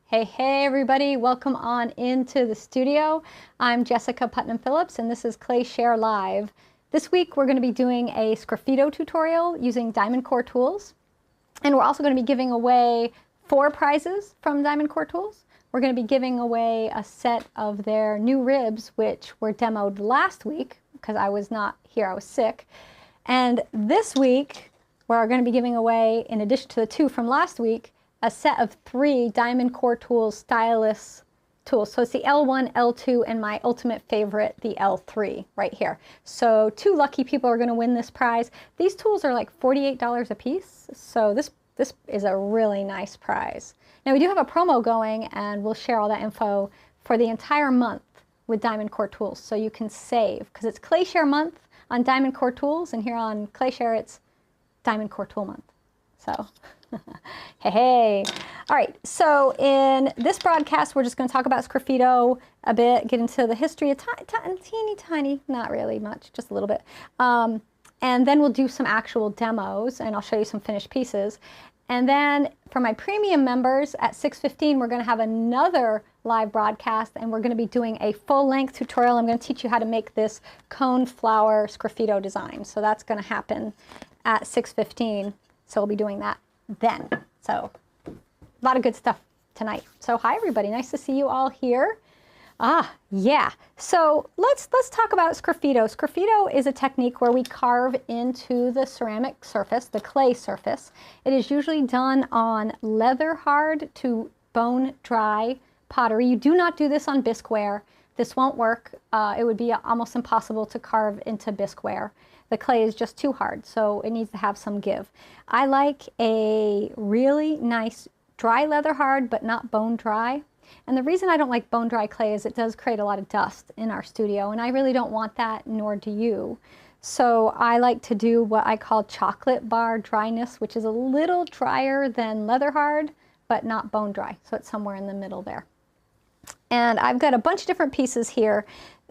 Hey everybody, welcome on into the studio. I'm Jessica Putnam-Phillips and this is Clay Share Live. This week we're going to be doing a Sgraffito tutorial using DiamondCore Tools. And we're also going to be giving away 4 prizes from DiamondCore Tools. We're going to be giving away a set of their new ribs, which were demoed last week because I was not here, I was sick. And this week we're going to be giving away, in addition to the 2 from last week, a set of 3 DiamondCore Tools stylus tools. So it's the L1, L2, and my ultimate favorite, the L3, right here. So 2 lucky people are going to win this prize. These tools are like $48 a piece, so this is a really nice prize. Now we do have a promo going, and we'll share all that info for the entire month with DiamondCore Tools, so you can save, because it's Clay Share month on DiamondCore Tools, and here on Clay Share it's DiamondCore Tool month. So. Hey. All right, so in this broadcast, we're just going to talk about Sgraffito a bit, get into the history, a teeny tiny, not really much, just a little bit. And then we'll do some actual demos, and I'll show you some finished pieces. And then for my premium members at 6:15, we're going to have another live broadcast, and we're going to be doing a full-length tutorial. I'm going to teach you how to make this cone flower Sgraffito design. So that's going to happen at 6:15. So we'll be doing that then. So a lot of good stuff tonight. So hi everybody, nice to see you all here. Yeah, so let's talk about Sgraffito. Sgraffito is a technique where we carve into the ceramic surface, the clay surface. It is usually done on leather hard to bone dry pottery. You do not do this on bisqueware. This won't work. It would be almost impossible to carve into bisqueware. The clay is just too hard, so it needs to have some give. I like a really nice dry leather hard, but not bone dry. And the reason I don't like bone dry clay is it does create a lot of dust in our studio, and I really don't want that, nor do you. So I like to do what I call chocolate bar dryness, which is a little drier than leather hard, but not bone dry. So it's somewhere in the middle there. And I've got a bunch of different pieces here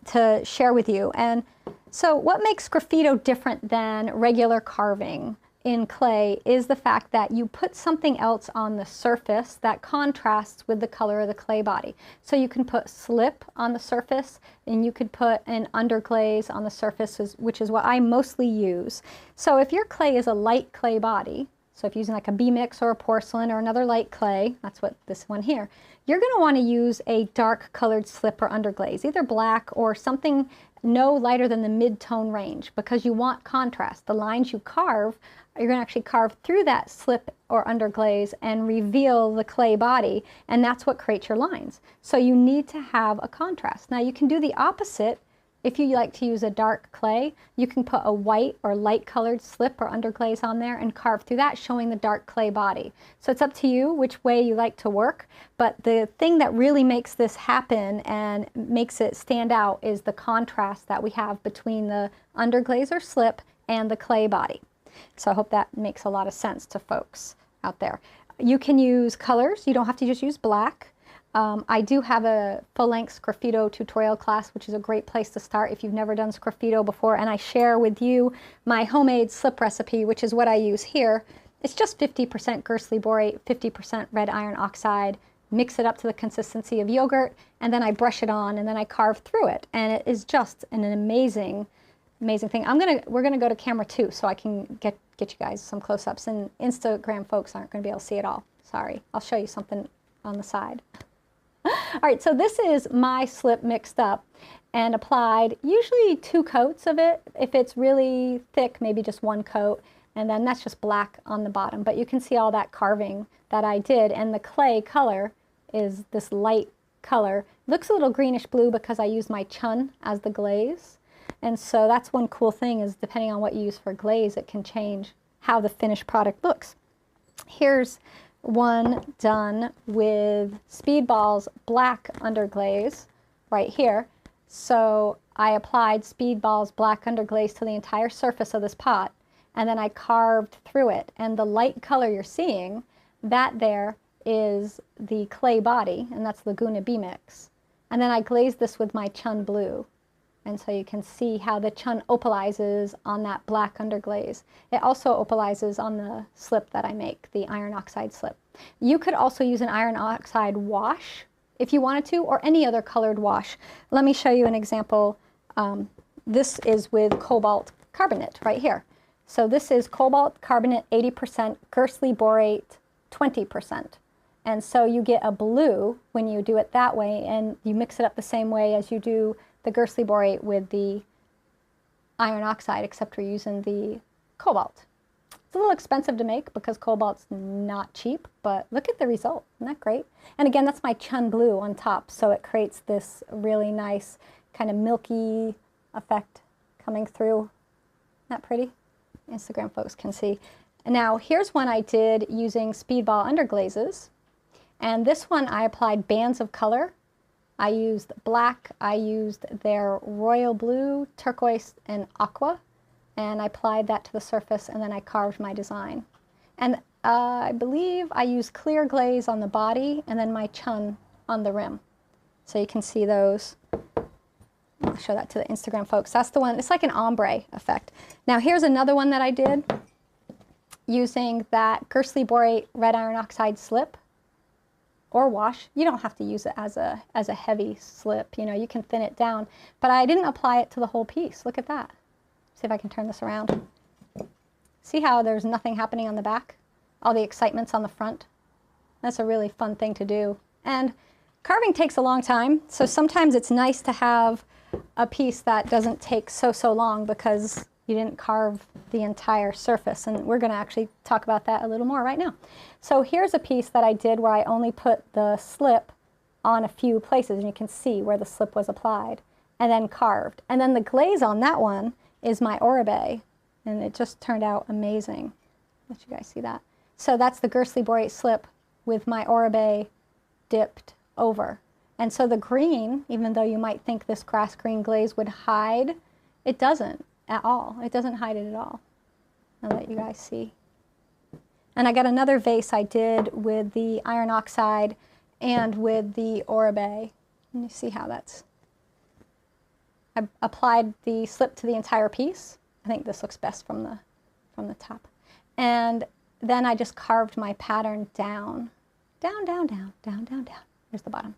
to share with you. And so what makes Sgraffito different than regular carving in clay is the fact that you put something else on the surface that contrasts with the color of the clay body. So you can put slip on the surface, and you could put an underglaze on the surface, which is what I mostly use. So if your clay is a light clay body, so if you're using like a B-mix or a porcelain or another light clay, that's what this one here, you're going to want to use a dark colored slip or underglaze, either black or something no lighter than the mid-tone range, because you want contrast. The lines you carve, you're going to actually carve through that slip or underglaze and reveal the clay body, and that's what creates your lines. So you need to have a contrast. Now you can do the opposite. If you like to use a dark clay, you can put a white or light colored slip or underglaze on there and carve through that, showing the dark clay body. So it's up to you which way you like to work, but the thing that really makes this happen and makes it stand out is the contrast that we have between the underglaze or slip and the clay body. So I hope that makes a lot of sense to folks out there. You can use colors. You don't have to just use black. I do have a full-length Sgraffito tutorial class, which is a great place to start if you've never done Sgraffito before, and I share with you my homemade slip recipe, which is what I use here. It's just 50% Gerstley borate, 50% red iron oxide, mix it up to the consistency of yogurt, and then I brush it on, and then I carve through it, and it is just an amazing thing. We're gonna go to camera 2 so I can get you guys some close-ups, and Instagram folks aren't gonna be able to see it all. Sorry, I'll show you something on the side. All right, so this is my slip mixed up and applied, usually 2 coats of it. If it's really thick, maybe just 1 coat, and then that's just black on the bottom. But you can see all that carving that I did, and the clay color is this light color. Looks a little greenish blue because I used my chun as the glaze. And so that's one cool thing, is depending on what you use for glaze, it can change how the finished product looks. Here's one done with Speedball's black underglaze right here. So I applied Speedball's black underglaze to the entire surface of this pot, and then I carved through it. And the light color you're seeing, that there is the clay body, and that's Laguna B-Mix. And then I glazed this with my Chun Blue. And so you can see how the chun opalizes on that black underglaze. It also opalizes on the slip that I make, the iron oxide slip. You could also use an iron oxide wash if you wanted to, or any other colored wash. Let me show you an example. This is with cobalt carbonate right here. So this is cobalt carbonate 80%, Gersley borate 20%. And so you get a blue when you do it that way, and you mix it up the same way as you do the Gersley borate with the iron oxide, except we're using the cobalt. It's a little expensive to make because cobalt's not cheap, but look at the result. Isn't that great? And again, that's my chun blue on top, so it creates this really nice kind of milky effect coming through. Isn't that pretty? Instagram folks can see. And now here's one I did using speedball underglazes. And this one I applied bands of color. I used black, I used their royal blue, turquoise, and aqua. And I applied that to the surface, and then I carved my design. And I believe I used clear glaze on the body and then my chun on the rim. So you can see those. I'll show that to the Instagram folks. That's the one, it's like an ombre effect. Now here's another one that I did using that Gersley borate red iron oxide slip or wash. You don't have to use it as a heavy slip, you know, you can thin it down. But I didn't apply it to the whole piece. Look at that. See if I can turn this around. See how there's nothing happening on the back? All the excitement's on the front. That's a really fun thing to do. And carving takes a long time, so sometimes it's nice to have a piece that doesn't take so long because you didn't carve the entire surface, and we're going to actually talk about that a little more right now. So here's a piece that I did where I only put the slip on a few places, and you can see where the slip was applied, and then carved. And then the glaze on that one is my oribe, and it just turned out amazing. Let you guys see that. So that's the Gersley borate slip with my oribe dipped over. And so the green, even though you might think this grass green glaze would hide, it doesn't at all. It doesn't hide it at all. I'll let you guys see. And I got another vase I did with the iron oxide and with the oribe. And you see how that's... I applied the slip to the entire piece. I think this looks best from the top. And then I just carved my pattern down. Down, down, down, down, down, down. Here's the bottom.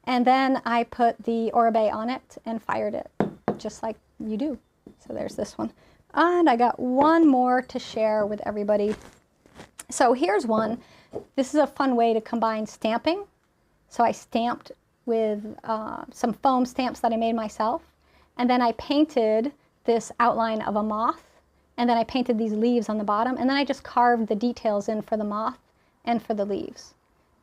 And then I put the oribe on it and fired it, just like you do. So there's this one. And I got one more to share with everybody. So here's one. This is a fun way to combine stamping. So I stamped with some foam stamps that I made myself. And then I painted this outline of a moth. And then I painted these leaves on the bottom. And then I just carved the details in for the moth and for the leaves.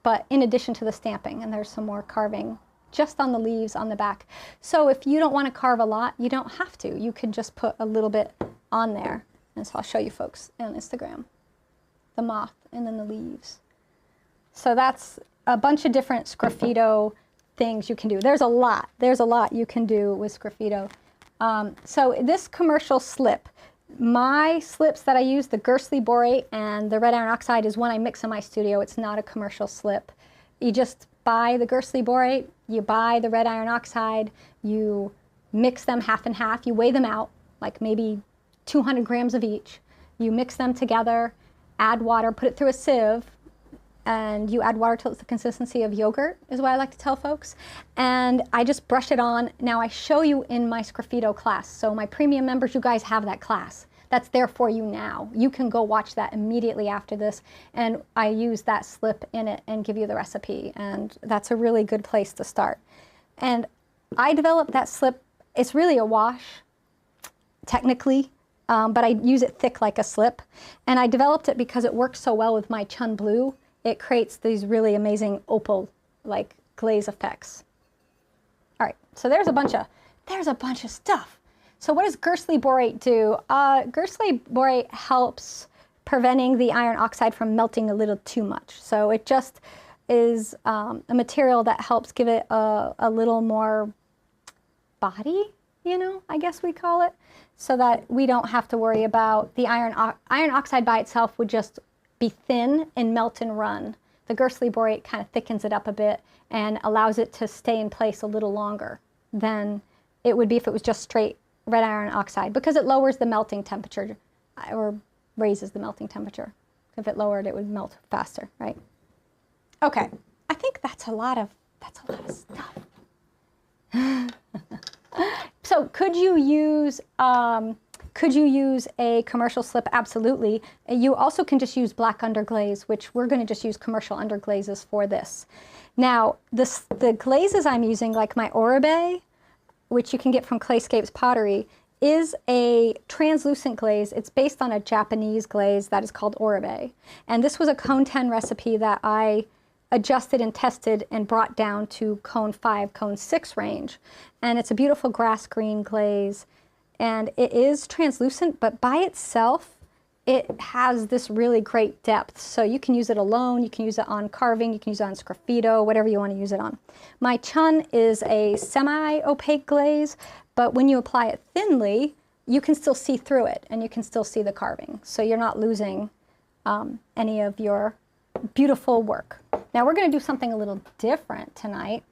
But in addition to the stamping, and there's some more carving just on the leaves on the back. So if you don't want to carve a lot, you don't have to. You could just put a little bit on there. And so I'll show you folks on Instagram. The moth and then the leaves. So that's a bunch of different Sgraffito things you can do. There's a lot you can do with Sgraffito. So this commercial slip, my slips that I use, the Gersley borate and the red iron oxide, is one I mix in my studio. It's not a commercial slip. You just buy the Gersley borate, you buy the red iron oxide, you mix them half and half, you weigh them out, like maybe 200 grams of each. You mix them together, add water, put it through a sieve, and you add water till it's the consistency of yogurt, is what I like to tell folks. And I just brush it on. Now I show you in my Sgraffito class. So my premium members, you guys have that class. That's there for you now. You can go watch that immediately after this. And I use that slip in it and give you the recipe. And that's a really good place to start. And I developed that slip. It's really a wash, technically. But I use it thick like a slip. And I developed it because it works so well with my chun blue. It creates these really amazing opal like glaze effects. All right, so there's a bunch of stuff. So what does Gersley borate do? Gersley borate helps preventing the iron oxide from melting a little too much. So it just is a material that helps give it a little more body, you know, I guess we call it, so that we don't have to worry about the iron oxide by itself would just be thin and melt and run. The Gersley borate kind of thickens it up a bit and allows it to stay in place a little longer than it would be if it was just straight red iron oxide, because it lowers the melting temperature, or raises the melting temperature. If it lowered, it would melt faster, right? Okay, I think that's a lot of stuff. So could you use a commercial slip? Absolutely. You also can just use black underglaze, which we're going to just use commercial underglazes for this. Now, the glazes I'm using, like my Oribe, which you can get from Clayscapes Pottery, is a translucent glaze. It's based on a Japanese glaze that is called Oribe. And this was a cone 10 recipe that I adjusted and tested and brought down to cone 5, cone 6 range. And it's a beautiful grass green glaze. And it is translucent, but by itself, it has this really great depth. So you can use it alone, you can use it on carving, you can use it on Sgraffito, whatever you want to use it on. My Chun is a semi-opaque glaze, but when you apply it thinly, you can still see through it and you can still see the carving. So you're not losing any of your beautiful work. Now we're going to do something a little different tonight.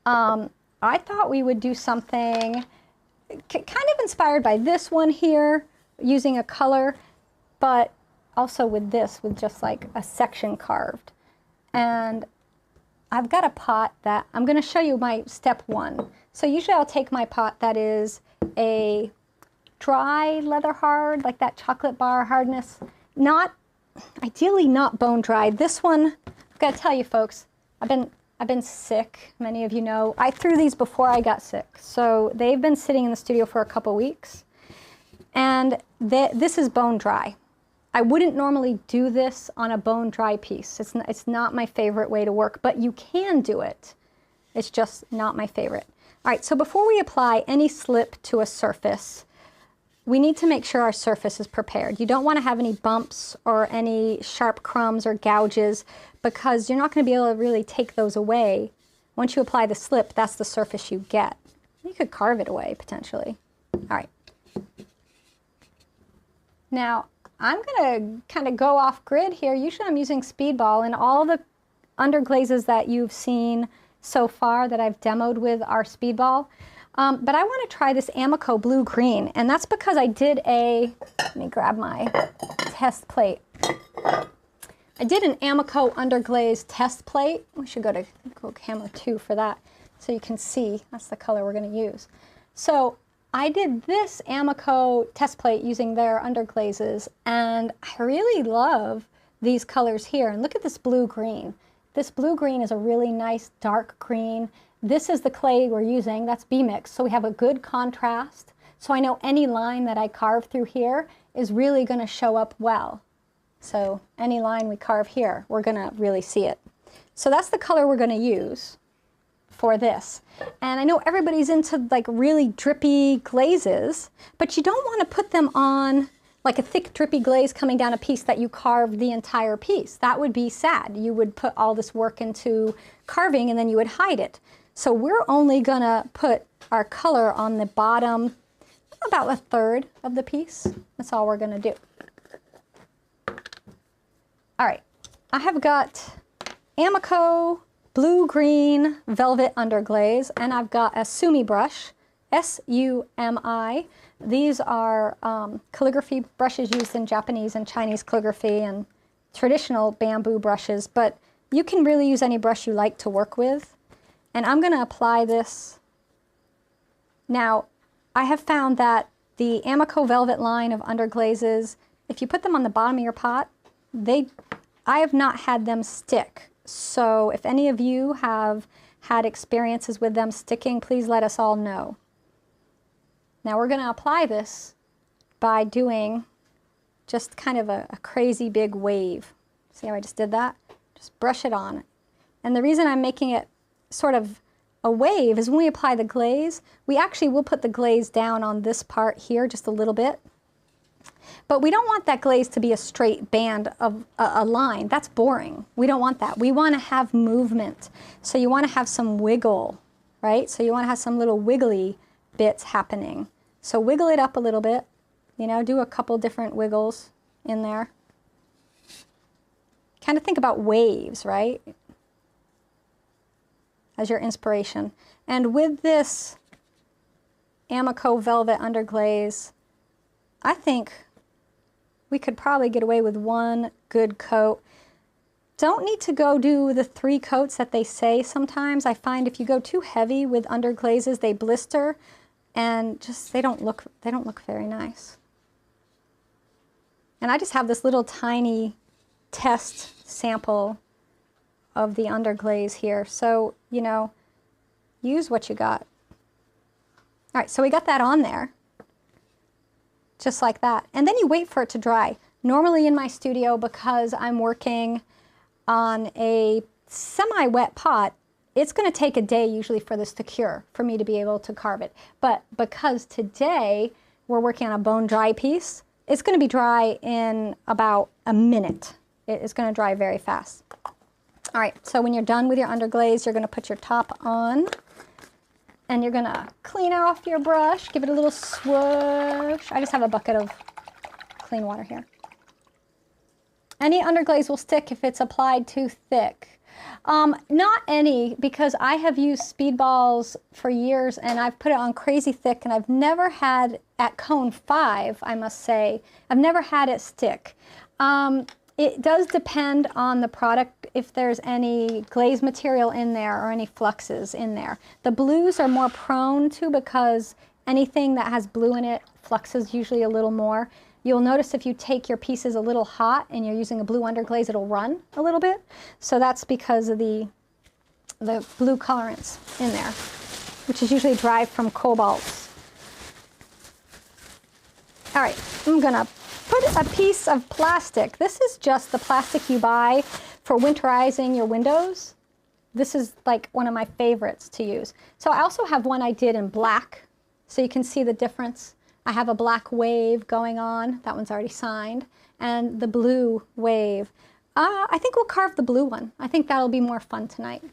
I thought we would do something kind of inspired by this one here, using a color, but also with this, with just like a section carved. And I've got a pot that I'm going to show you my step 1. So usually I'll take my pot that is a dry leather hard, like that chocolate bar hardness, ideally not bone dry. This one, I've got to tell you folks, I've been sick, many of you know. I threw these before I got sick. So they've been sitting in the studio for a couple weeks. And this is bone dry. I wouldn't normally do this on a bone dry piece. It's not my favorite way to work, but you can do it. It's just not my favorite. All right, so before we apply any slip to a surface, we need to make sure our surface is prepared. You don't want to have any bumps or any sharp crumbs or gouges, because you're not going to be able to really take those away. Once you apply the slip, that's the surface you get. You could carve it away, potentially. All right. Now, I'm going to kind of go off grid here. Usually I'm using Speedball, and all the underglazes that you've seen so far that I've demoed with are Speedball. But I want to try this Amico blue-green, and that's because I did let me grab my test plate. I did an Amico underglaze test plate. We should go to camera 2 for that so you can see. That's the color we're going to use. So I did this Amico test plate using their underglazes, and I really love these colors here. And look at this blue-green. This blue-green is a really nice dark green. This is the clay we're using. That's B-Mix. So we have a good contrast. So I know any line that I carve through here is really going to show up well. So any line we carve here, we're going to really see it. So that's the color we're going to use for this. And I know everybody's into like really drippy glazes, but you don't want to put them on like a thick drippy glaze coming down a piece that you carved the entire piece. That would be sad. You would put all this work into carving and then you would hide it. So we're only going to put our color on the bottom, about 1/3 of the piece. That's all we're going to do. All right, I have got Amico blue-green velvet underglaze, and I've got a Sumi brush, S-U-M-I. These are calligraphy brushes used in Japanese and Chinese calligraphy and traditional bamboo brushes, but you can really use any brush you like to work with. And I'm going to apply this. Now, I have found that the Amico velvet line of underglazes, if you put them on the bottom of your pot, I have not had them stick. So if any of you have had experiences with them sticking, please let us all know. Now we're going to apply this by doing just kind of a crazy big wave. See how I just did that? Just brush it on. And the reason I'm making it sort of a wave is when we apply the glaze, we actually will put the glaze down on this part here just a little bit. But we don't want that glaze to be a straight band of a line. That's boring. We don't want that. We want to have movement. So you want to have some wiggle, right? So you want to have some little wiggly bits happening. So wiggle it up a little bit. You know, do a couple different wiggles in there. Kind of think about waves, right? As your inspiration. And with this Amico velvet underglaze, I think we could probably get away with one good coat. Don't need to go do the 3 coats that they say sometimes. I find if you go too heavy with underglazes, they blister and just they don't look very nice. And I just have this little tiny test sample of the underglaze here. So, you know, use what you got. All right, so we got that on there, just like that. And then you wait for it to dry. Normally in my studio, because I'm working on a semi-wet pot, it's going to take a day usually for this to cure, for me to be able to carve it. But because today we're working on a bone dry piece, it's going to be dry in about a minute. It's going to dry very fast. All right, so when you're done with your underglaze, you're going to put your top on, and you're going to clean off your brush, give it a little swoosh. I just have a bucket of clean water here. Any underglaze will stick if it's applied too thick. Not any, because I have used Speedballs for years and I've put it on crazy thick, and I've never had, at cone 5, I must say, I've never had it stick. It does depend on the product, if there's any glaze material in there or any fluxes in there. The blues are more prone to, because anything that has blue in it fluxes usually a little more. You'll notice if you take your pieces a little hot and you're using a blue underglaze, it'll run a little bit. So that's because of the blue colorants in there, which is usually derived from cobalts. All right, I'm gonna put a piece of plastic. This is just the plastic you buy for winterizing your windows. This is like one of my favorites to use. So I also have one I did in black, so you can see the difference. I have a black wave going on. That one's already signed. And the blue wave. I think we'll carve the blue one. I think that'll be more fun tonight.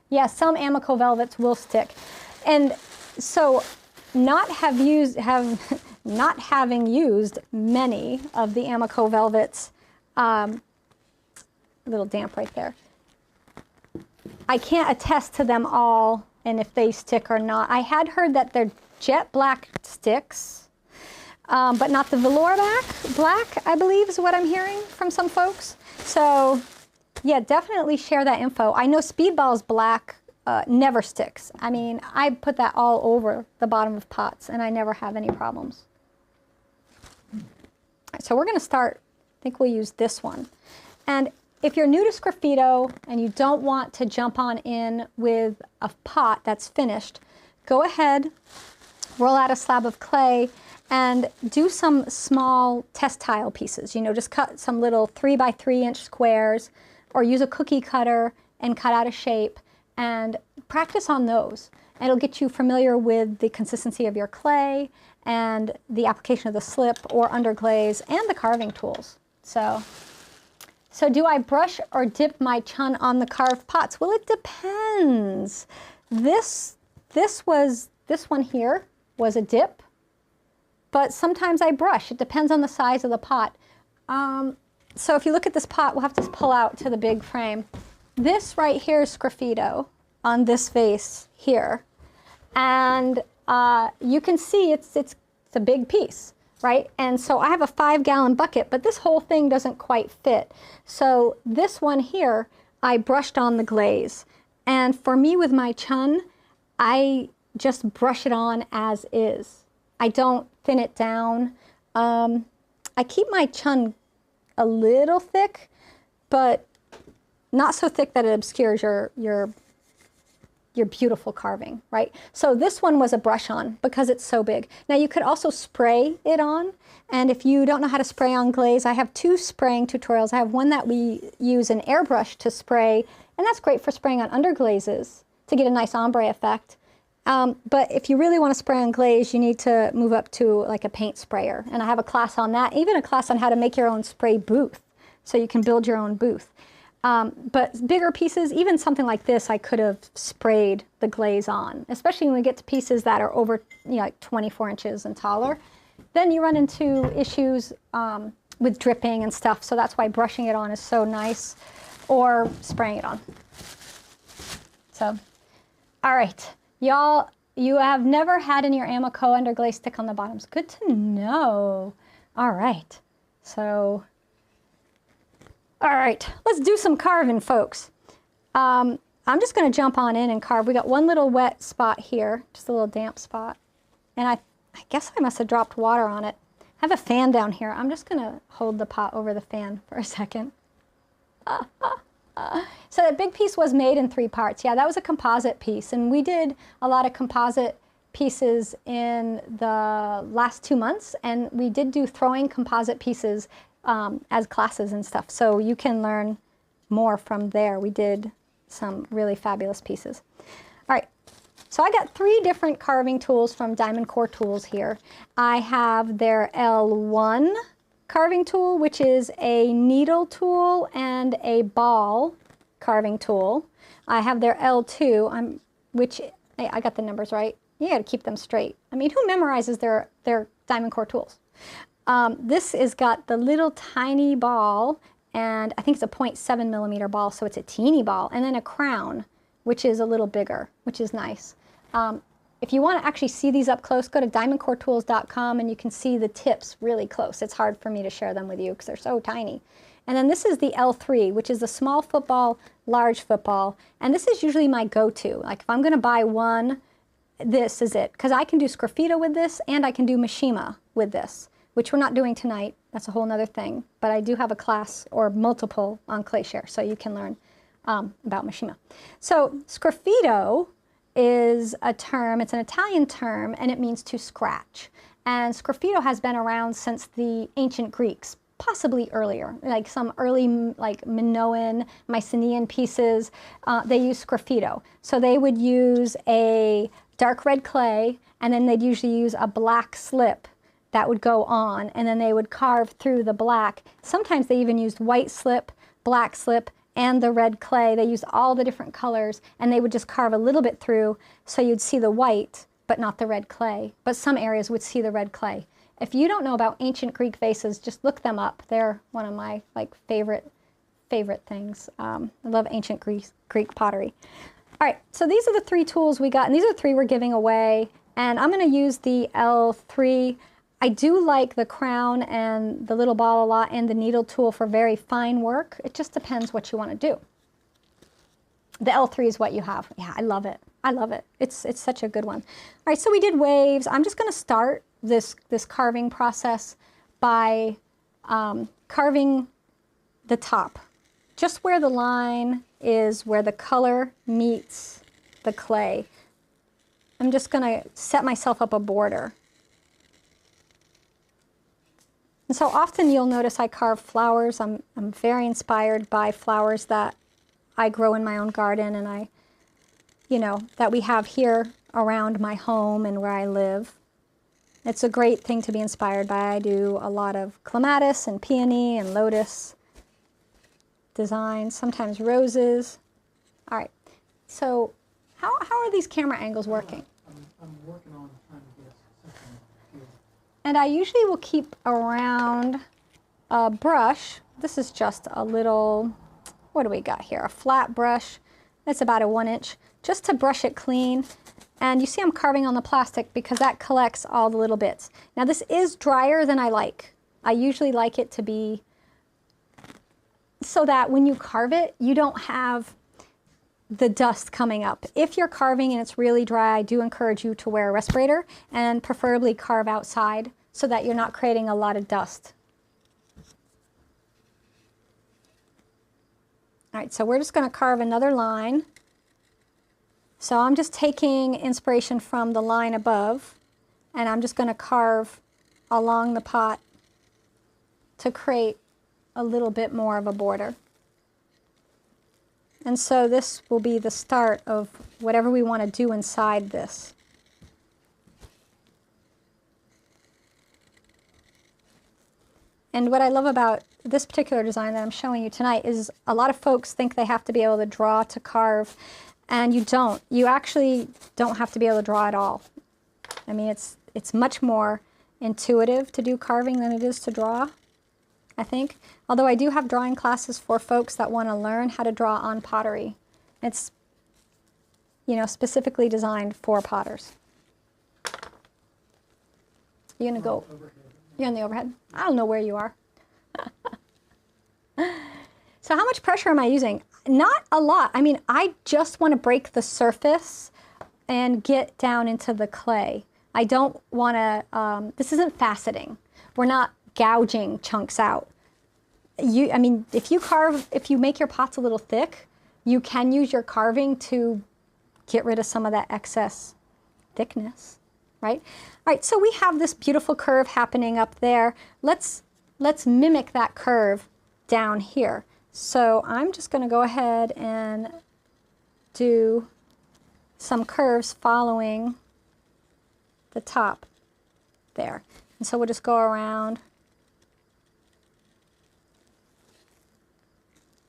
Yeah, some Amico velvets will stick. And so not having used many of the Amico velvets, a little damp right there, I can't attest to them all and if they stick or not. I had heard that they're jet black sticks, but not the velour black, I believe is what I'm hearing from some folks. So yeah, definitely share that info. I know Speedball's black never sticks. I mean, I put that all over the bottom of pots and I never have any problems. So we're going to start, I think we'll use this one. And if you're new to Sgraffito and you don't want to jump on in with a pot that's finished, go ahead, roll out a slab of clay and do some small test tile pieces. You know, just cut some little 3 by 3 inch squares, or use a cookie cutter and cut out a shape and practice on those. And it'll get you familiar with the consistency of your clay and the application of the slip or underglaze and the carving tools. So do I brush or dip my chun on the carved pots? Well, it depends. This one here was a dip, but sometimes I brush. It depends on the size of the pot. So if you look at this pot, we'll have to pull out to the big frame. This right here is Sgraffito on this vase here. And you can see it's a big piece, right? And so I have a 5-gallon bucket, but this whole thing doesn't quite fit. So this one here, I brushed on the glaze. And for me with my chun, I just brush it on as is. I don't thin it down. I keep my chun a little thick, but not so thick that it obscures your beautiful carving, right? So this one was a brush on because it's so big. Now you could also spray it on, and if you don't know how to spray on glaze, I have 2 spraying tutorials. I have one that we use an airbrush to spray, and that's great for spraying on underglazes to get a nice ombre effect. But if you really want to spray on glaze, you need to move up to like a paint sprayer. And I have a class on that, even a class on how to make your own spray booth, so you can build your own booth. But bigger pieces, even something like this, I could have sprayed the glaze on, especially when we get to pieces that are over, you know, like 24 inches and taller. Then you run into issues with dripping and stuff, so that's why brushing it on is so nice, or spraying it on. So, all right, y'all You have never had in your Amaco underglaze stick on the bottoms. Good to know. All right. So, all right, let's do some carving, folks. I'm just going to jump on in and carve. We got one little wet spot here, just a little damp spot. And I guess I must have dropped water on it. I have a fan down here. I'm just going to hold the pot over the fan for a second. So that big piece was made in 3 parts. Yeah, that was a composite piece. And we did a lot of composite pieces in the last 2 months. And we did do throwing composite pieces as classes and stuff. So you can learn more from there. We did some really fabulous pieces. All right. So I got 3 different carving tools from DiamondCore Tools here. I have their L1 carving tool, which is a needle tool and a ball carving tool. I have their L2, which I got the numbers right. You got to keep them straight. I mean, who memorizes their DiamondCore tools? This has got the little tiny ball, and I think it's a 0.7 millimeter ball, so it's a teeny ball, and then a crown, which is a little bigger, which is nice. If you want to actually see these up close, go to diamondcoretools.com and you can see the tips really close. It's hard for me to share them with you because they're so tiny. And then this is the L3, which is the small football, large football. And this is usually my go-to. Like if I'm going to buy one, this is it. Because I can do Sgraffito with this and I can do Mishima with this, which we're not doing tonight. That's a whole nother thing. But I do have a class or multiple on ClayShare, so you can learn about Mishima. So Sgraffito is a term, it's an Italian term, and it means to scratch. And Sgraffito has been around since the ancient Greeks, possibly earlier, like some early like Minoan, Mycenaean pieces, they use Sgraffito. So they would use a dark red clay, and then they'd usually use a black slip that would go on, and then they would carve through the black. Sometimes they even used white slip, black slip, and the red clay. They used all the different colors, and they would just carve a little bit through so you'd see the white but not the red clay. But some areas would see the red clay. If you don't know about ancient Greek vases, just look them up. They're one of my favorite things. I love ancient Greek pottery. All right, so these are the 3 tools we got, and these are the 3 we're giving away. And I'm going to use the L3. I do like the crown and the little ball a lot, and the needle tool for very fine work. It just depends what you want to do. The L3 is what you have. Yeah, I love it. I love it. It's such a good one. All right, so we did waves. I'm just going to start this carving process by carving the top, just where the line is, where the color meets the clay. I'm just going to set myself up a border. And so often you'll notice I carve flowers. I'm very inspired by flowers that I grow in my own garden, and that we have here around my home and where I live. It's a great thing to be inspired by. I do a lot of clematis and peony and lotus designs, sometimes roses. All right, so how are these camera angles working? I'm working on trying to get something here. And I usually will keep around a brush. This is just a little, what do we got here? A flat brush. It's about a 1 inch, just to brush it clean. And you see I'm carving on the plastic because that collects all the little bits. Now this is drier than I like. I usually like it to be so that when you carve it, you don't have the dust coming up. If you're carving and it's really dry, I do encourage you to wear a respirator and preferably carve outside so that you're not creating a lot of dust. All right, so we're just going to carve another line. So I'm just taking inspiration from the line above, and I'm just going to carve along the pot to create a little bit more of a border. And so this will be the start of whatever we want to do inside this. And what I love about this particular design that I'm showing you tonight is a lot of folks think they have to be able to draw to carve, and you don't. You actually don't have to be able to draw at all. I mean, it's much more intuitive to do carving than it is to draw, I think. Although I do have drawing classes for folks that want to learn how to draw on pottery. It's, specifically designed for potters. You're going to go, Overhead. you're on the overhead? I don't know where you are. So how much pressure am I using? Not a lot. I mean, I just want to break the surface and get down into the clay. I don't want to, this isn't faceting. We're not gouging chunks out. I mean, if you make your pots a little thick, you can use your carving to get rid of some of that excess thickness, right? All right, so we have this beautiful curve happening up there. Let's mimic that curve down here. So I'm just going to go ahead and do some curves following the top there. And so we'll just go around.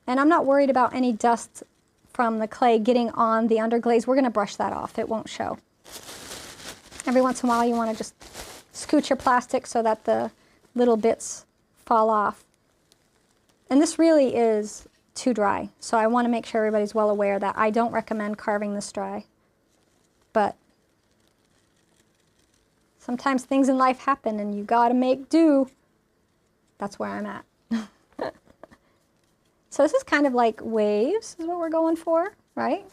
And I'm not worried about any dust from the clay getting on the underglaze. We're going to brush that off. It won't show. Every once in a while you want to just scoot your plastic so that the little bits fall off. And this really is too dry, so I want to make sure everybody's well aware that I don't recommend carving this dry. But sometimes things in life happen and you got to make do. That's where I'm at. So this is kind of like waves is what we're going for, right?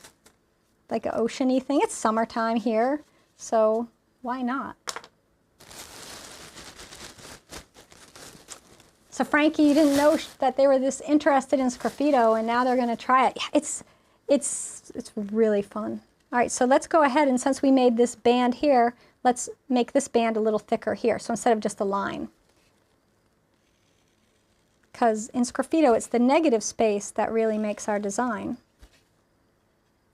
Like an ocean-y thing. It's summertime here, so why not? So Frankie, you didn't know that they were this interested in Sgraffito, and now they're going to try it. It's really fun. All right, so let's go ahead, and since we made this band here, let's make this band a little thicker here. So instead of just a line. Because in Sgraffito, it's the negative space that really makes our design.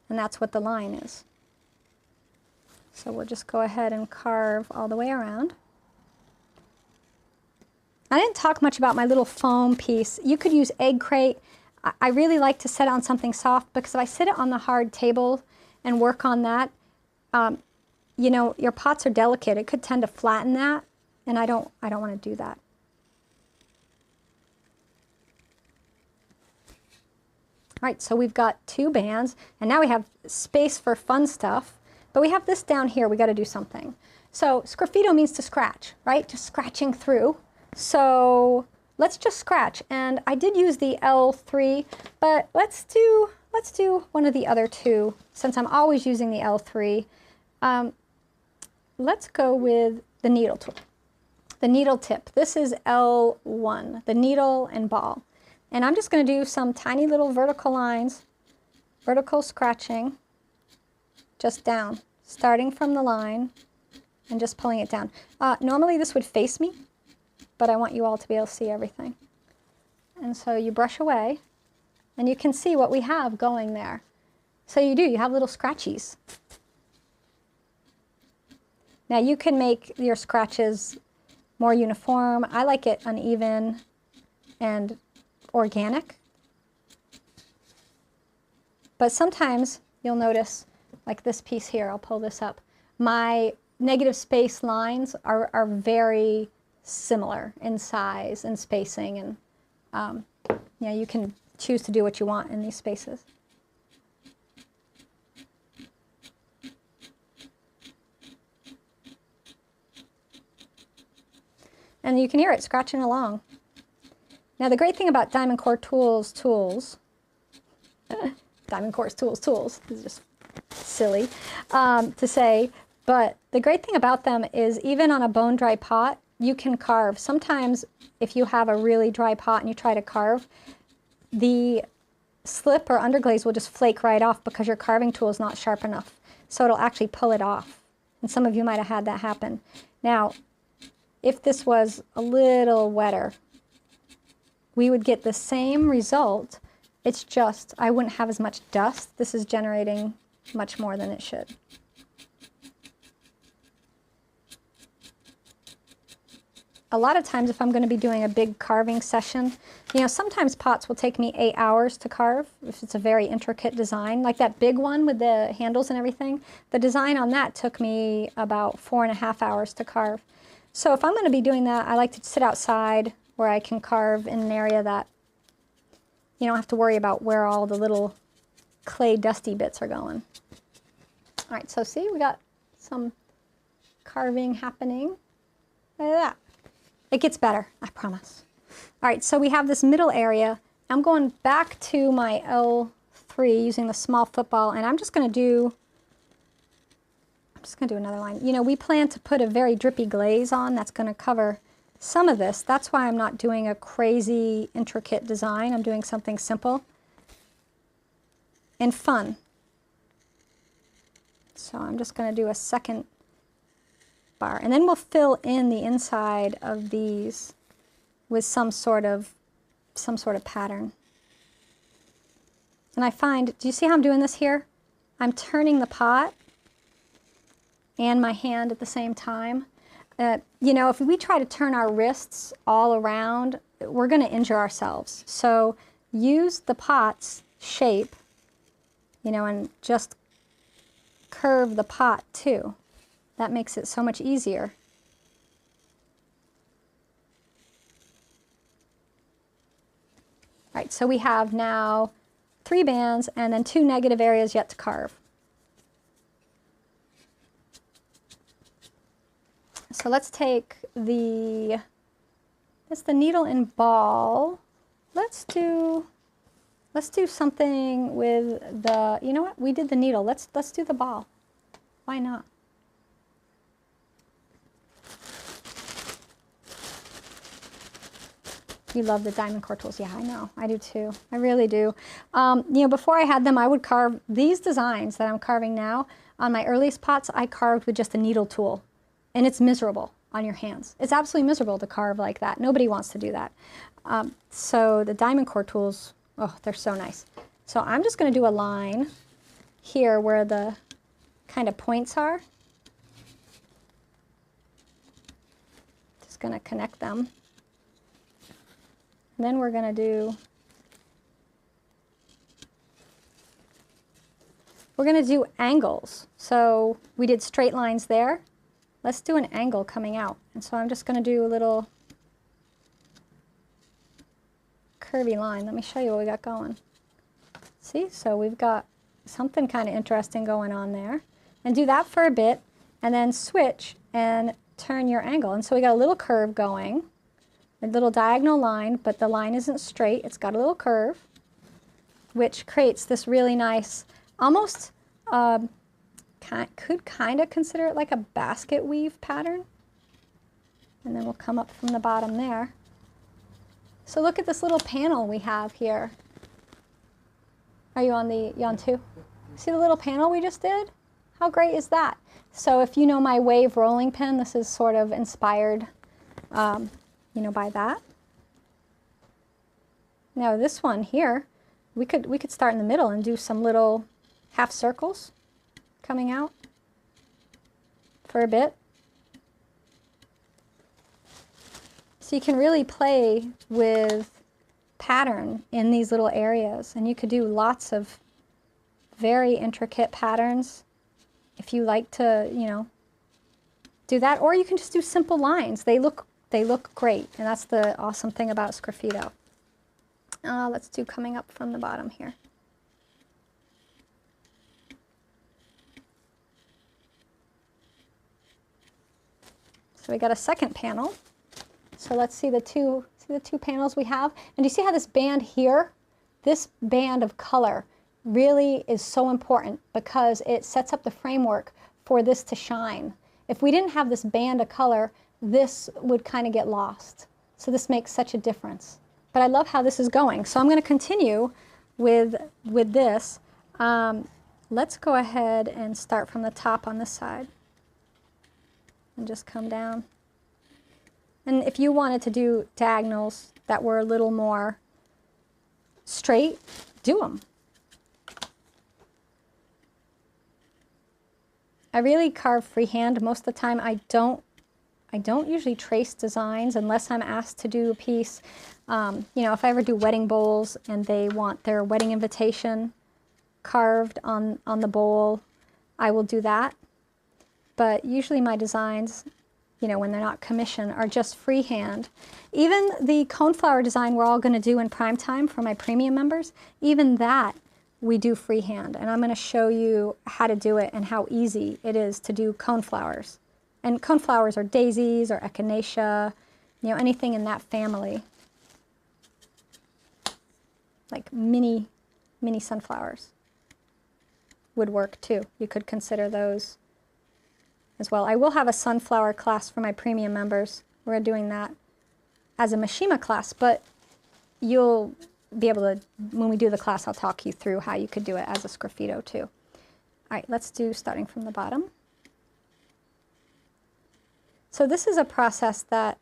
And that's what the line is. So we'll just go ahead and carve all the way around. I didn't talk much about my little foam piece. You could use egg crate. I really like to set it on something soft because if I sit it on the hard table and work on that, you know, your pots are delicate. It could tend to flatten that, and I don't want to do that. All right, so we've got two bands, and now we have space for fun stuff, but we have this down here. We got to do something. So Sgraffito means to scratch, right? Just scratching through. So let's just scratch, and I did use the L3, but let's do one of the other two since I'm always using the L3. Let's go with the needle tool, the needle tip. This is L1, the needle and ball. And I'm just going to do some tiny little vertical lines, vertical scratching, just down, starting from the line and just pulling it down. Normally this would face me, but I want you all to be able to see everything. And so you brush away, and you can see what we have going there. So you have little scratchies. Now you can make your scratches more uniform. I like it uneven and organic. But sometimes you'll notice, like this piece here, I'll pull this up, my negative space lines are very similar in size and spacing, and yeah, you can choose to do what you want in these spaces. And you can hear it scratching along. Now the great thing about DiamondCore Tools, DiamondCore Tools is just silly to say, but the great thing about them is even on a bone dry pot, you can carve. Sometimes if you have a really dry pot and you try to carve, the slip or underglaze will just flake right off because your carving tool is not sharp enough. So it'll actually pull it off. And some of you might have had that happen. Now, if this was a little wetter, we would get the same result. It's just I wouldn't have as much dust. This is generating much more than it should. A lot of times if I'm going to be doing a big carving session, you know, sometimes pots will take me 8 hours to carve if it's a very intricate design. Like that big one with the handles and everything, the design on that took me about 4.5 hours to carve. So if I'm going to be doing that, I like to sit outside where I can carve in an area that you don't have to worry about where all the little clay dusty bits are going. All right, so see, we got some carving happening. Look at that. It gets better, I promise. All right, so we have this middle area. I'm going back to my L3 using the small football, and I'm just going to do another line. You know, we plan to put a very drippy glaze on that's going to cover some of this. That's why I'm not doing a crazy intricate design. I'm doing something simple and fun. So I'm just going to do a second bar, and then we'll fill in the inside of these with some sort of pattern. And I find, do you see how I'm doing this here? I'm turning the pot and my hand at the same time. You know, if we try to turn our wrists all around, we're going to injure ourselves. So use the pot's shape, you know, and just curve the pot too. That makes it so much easier. All right, so we have now 3 bands and then 2 negative areas yet to carve. So let's take the needle and ball. Let's do something with the, you know what? We did the needle. Let's do the ball. Why not? You love the DiamondCore tools. Yeah, I know. I do too. I really do. You know, before I had them, I would carve these designs that I'm carving now. On my earliest pots, I carved with just a needle tool. And it's miserable on your hands. It's absolutely miserable to carve like that. Nobody wants to do that. So the DiamondCore tools, oh, they're so nice. So I'm just going to do a line here where the kind of points are. Just going to connect them. And then we're going to do angles. So we did straight lines there. Let's do an angle coming out. And so I'm just going to do a little curvy line. Let me show you what we got going. See, so we've got something kind of interesting going on there. And do that for a bit, and then switch and turn your angle. And so we got a little curve going, a little diagonal line, but the line isn't straight. It's got a little curve, which creates this really nice, almost, could kind of consider it like a basket weave pattern. And then we'll come up from the bottom there. So look at this little panel we have here. Are you on 2? See the little panel we just did? How great is that? So if you know my wave rolling pin, this is sort of inspired, you know, by that. Now this one here, we could start in the middle and do some little half circles coming out for a bit. So you can really play with pattern in these little areas, and you could do lots of very intricate patterns if you like to, you know, do that, or you can just do simple lines. They look great, and that's the awesome thing about Sgraffito. Let's do coming up from the bottom here. So we got a second panel. So let's see the two panels we have. And do you see how this band here, this band of color really is so important because it sets up the framework for this to shine. If we didn't have this band of color, this would kind of get lost. So this makes such a difference. But I love how this is going. So I'm going to continue with this. Let's go ahead and start from the top on this side and just come down. And if you wanted to do diagonals that were a little more straight, do them. I really carve freehand. Most of the time I don't usually trace designs unless I'm asked to do a piece. You know, if I ever do wedding bowls and they want their wedding invitation carved on the bowl, I will do that. But usually my designs, you know, when they're not commissioned, are just freehand. Even the coneflower design we're all going to do in prime time for my premium members, even that we do freehand. And I'm going to show you how to do it and how easy it is to do coneflowers. and coneflowers are daisies or echinacea, you know, anything in that family. Like mini sunflowers would work too. You could consider those as well. I will have a sunflower class for my premium members. We're doing that as a Mishima class, but you'll be able to, when we do the class, I'll talk you through how you could do it as a Sgraffito too. All right, let's do starting from the bottom. So this is a process that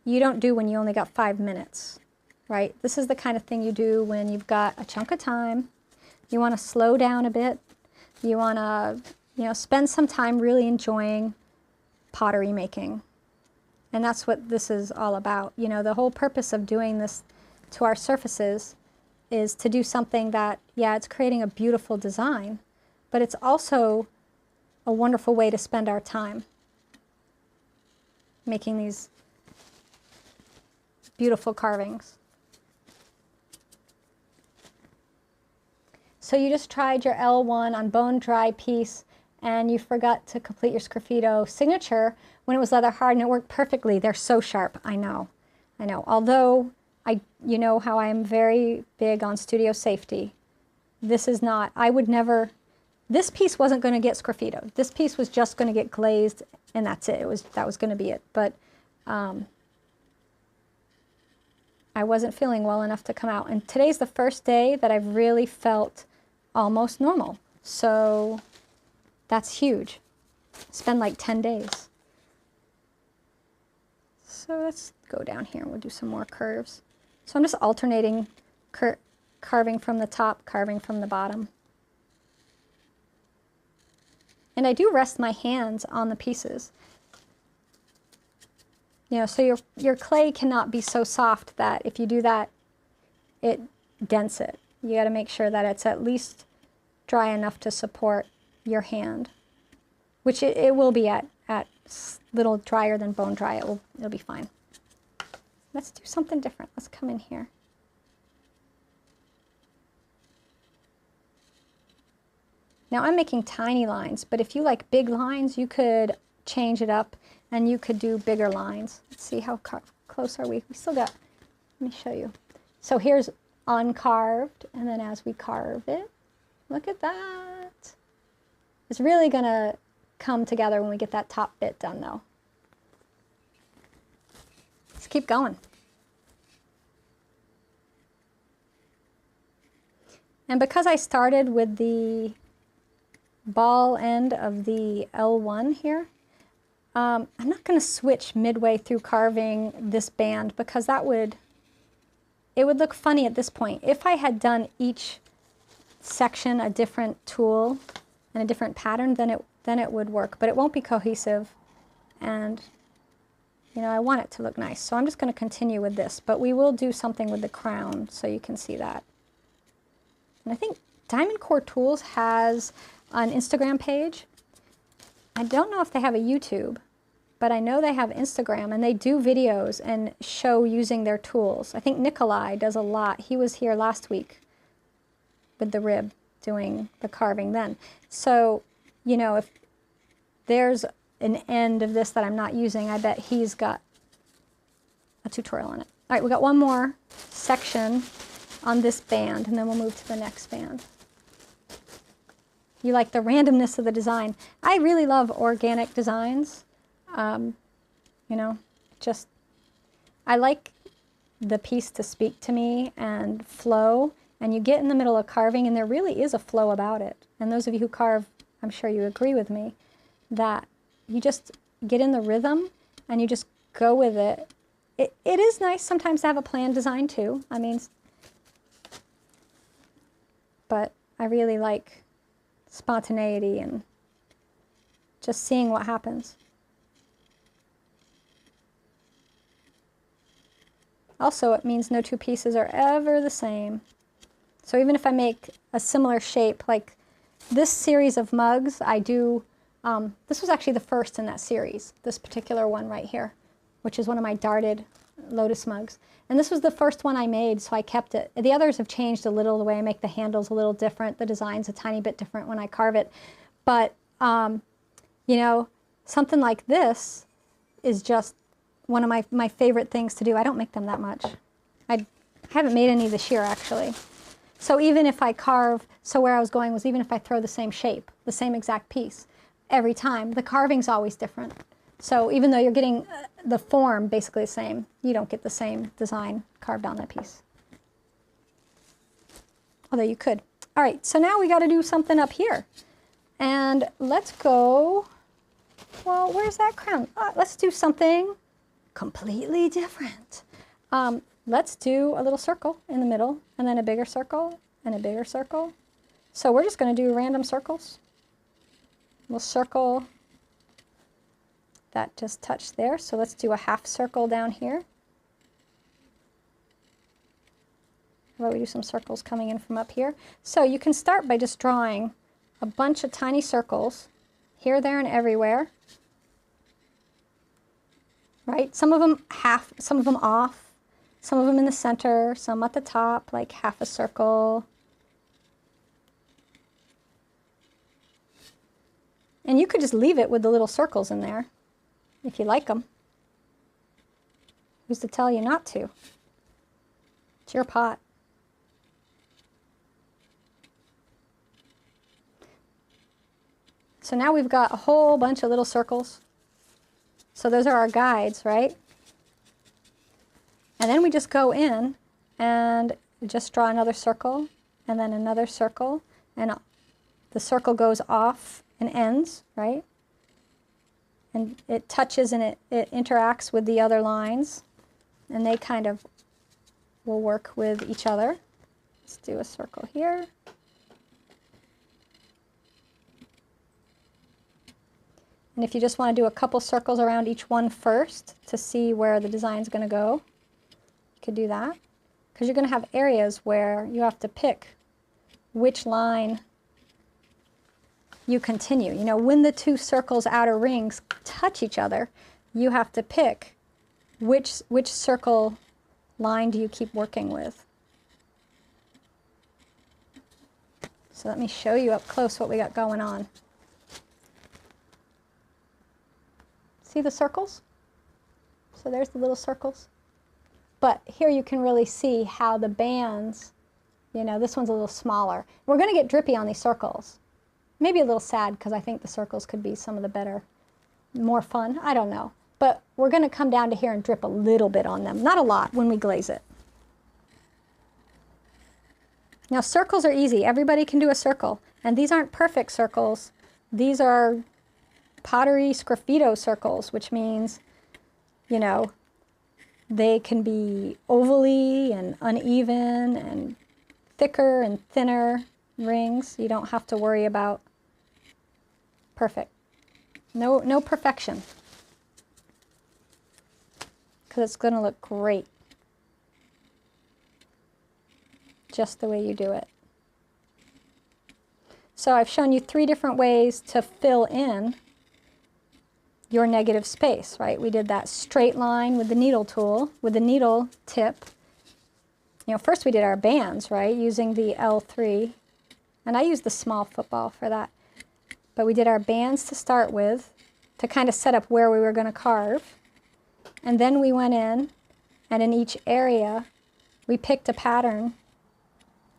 you don't do when you only got 5 minutes, right? This is the kind of thing you do when you've got a chunk of time. You want to slow down a bit. You want to, you know, spend some time really enjoying pottery making. And that's what this is all about. You know, the whole purpose of doing this to our surfaces is to do something that, yeah, it's creating a beautiful design, but it's also a wonderful way to spend our time making these beautiful carvings. So you just tried your L1 on bone dry piece and you forgot to complete your Sgraffito signature when it was leather hard, and it worked perfectly. They're so sharp, I know. Although you know how I'm very big on studio safety. This is not, I would never, this piece wasn't going to get Sgraffito. This piece was just going to get glazed, and that's it. That was going to be it. But I wasn't feeling well enough to come out. And today's the first day that I've really felt almost normal. So that's huge. It's been like 10 days. So let's go down here and we'll do some more curves. So I'm just alternating carving from the top, carving from the bottom. And I do rest my hands on the pieces. You know, so your clay cannot be so soft that if you do that, it dents it. You got to make sure that it's at least dry enough to support your hand, which it will be at little drier than bone dry. It'll be fine. Let's do something different. Let's come in here. Now I'm making tiny lines, but if you like big lines, you could change it up and you could do bigger lines. Let's see how close are we. We still got, let me show you. So here's uncarved, and then as we carve it, look at that. It's really gonna come together when we get that top bit done though. Let's keep going. And because I started with the ball end of the L1 here, I'm not going to switch midway through carving this band because it would look funny at this point. If I had done each section a different tool and a different pattern, then it would work, but it won't be cohesive, and you know, I want it to look nice. So I'm just going to continue with this, but we will do something with the crown so you can see that. And I think DiamondCore Tools has an Instagram page. I don't know if they have a YouTube, but I know they have Instagram, and they do videos and show using their tools. I think Nikolai does a lot. He was here last week with the rib doing the carving then. So, you know, if there's an end of this that I'm not using, I bet he's got a tutorial on it. All right, we got one more section on this band, and then we'll move to the next band. You like the randomness of the design. I really love organic designs. You know, just, I like the piece to speak to me and flow, and you get in the middle of carving and there really is a flow about it. And those of you who carve, I'm sure you agree with me, that you just get in the rhythm and you just go with it. It is nice sometimes to have a planned design too. I mean, but I really like spontaneity and just seeing what happens. Also, it means no two pieces are ever the same. So even if I make a similar shape, like this series of mugs, I do, this was actually the first in that series, this particular one right here, which is one of my darted lotus mugs. And this was the first one I made, so I kept it. The others have changed a little, the way I make the handles a little different, the design's a tiny bit different when I carve it. But, you know, something like this is just one of my favorite things to do. I don't make them that much. I haven't made any this year, actually. So even if I carve, so where I was going was even if I throw the same shape, the same exact piece, every time, the carving's always different. So even though you're getting the form basically the same, you don't get the same design carved on that piece. Although you could. All right, so now we got to do something up here. And let's go, well, where's that crown? Let's do something completely different. Let's do a little circle in the middle, and then a bigger circle, and a bigger circle. So we're just going to do random circles. We'll circle that just touched there. So let's do a half circle down here. How about we do some circles coming in from up here? So you can start by just drawing a bunch of tiny circles here, there, and everywhere. Right? Some of them half, some of them off, some of them in the center, some at the top, like half a circle. And you could just leave it with the little circles in there if you like them. Who's to tell you not to? It's your pot. So now we've got a whole bunch of little circles. So those are our guides, right? And then we just go in and just draw another circle, and then another circle, and the circle goes off and ends, right? And it touches and it interacts with the other lines, and they kind of will work with each other. Let's do a circle here. And if you just want to do a couple circles around each one first to see where the design's going to go, you could do that. Because you're going to have areas where you have to pick which line you continue. You know, when the two circles' outer rings touch each other, you have to pick which circle line do you keep working with. So let me show you up close what we got going on. See the circles? So there's the little circles. But here you can really see how the bands, you know, this one's a little smaller. We're going to get drippy on these circles. Maybe a little sad because I think the circles could be some of the better, more fun. I don't know. But we're going to come down to here and drip a little bit on them. Not a lot when we glaze it. Now circles are easy. Everybody can do a circle. And these aren't perfect circles. These are pottery Sgraffito circles, which means, you know, they can be ovally and uneven and thicker and thinner rings. You don't have to worry about perfect. No perfection. Because it's going to look great just the way you do it. So I've shown you 3 different ways to fill in your negative space, right? We did that straight line with the needle tool, with the needle tip. You know, first we did our bands, right, using the L3. And I used the small football for that. But we did our bands to start with, to kind of set up where we were going to carve. And then we went in, and in each area, we picked a pattern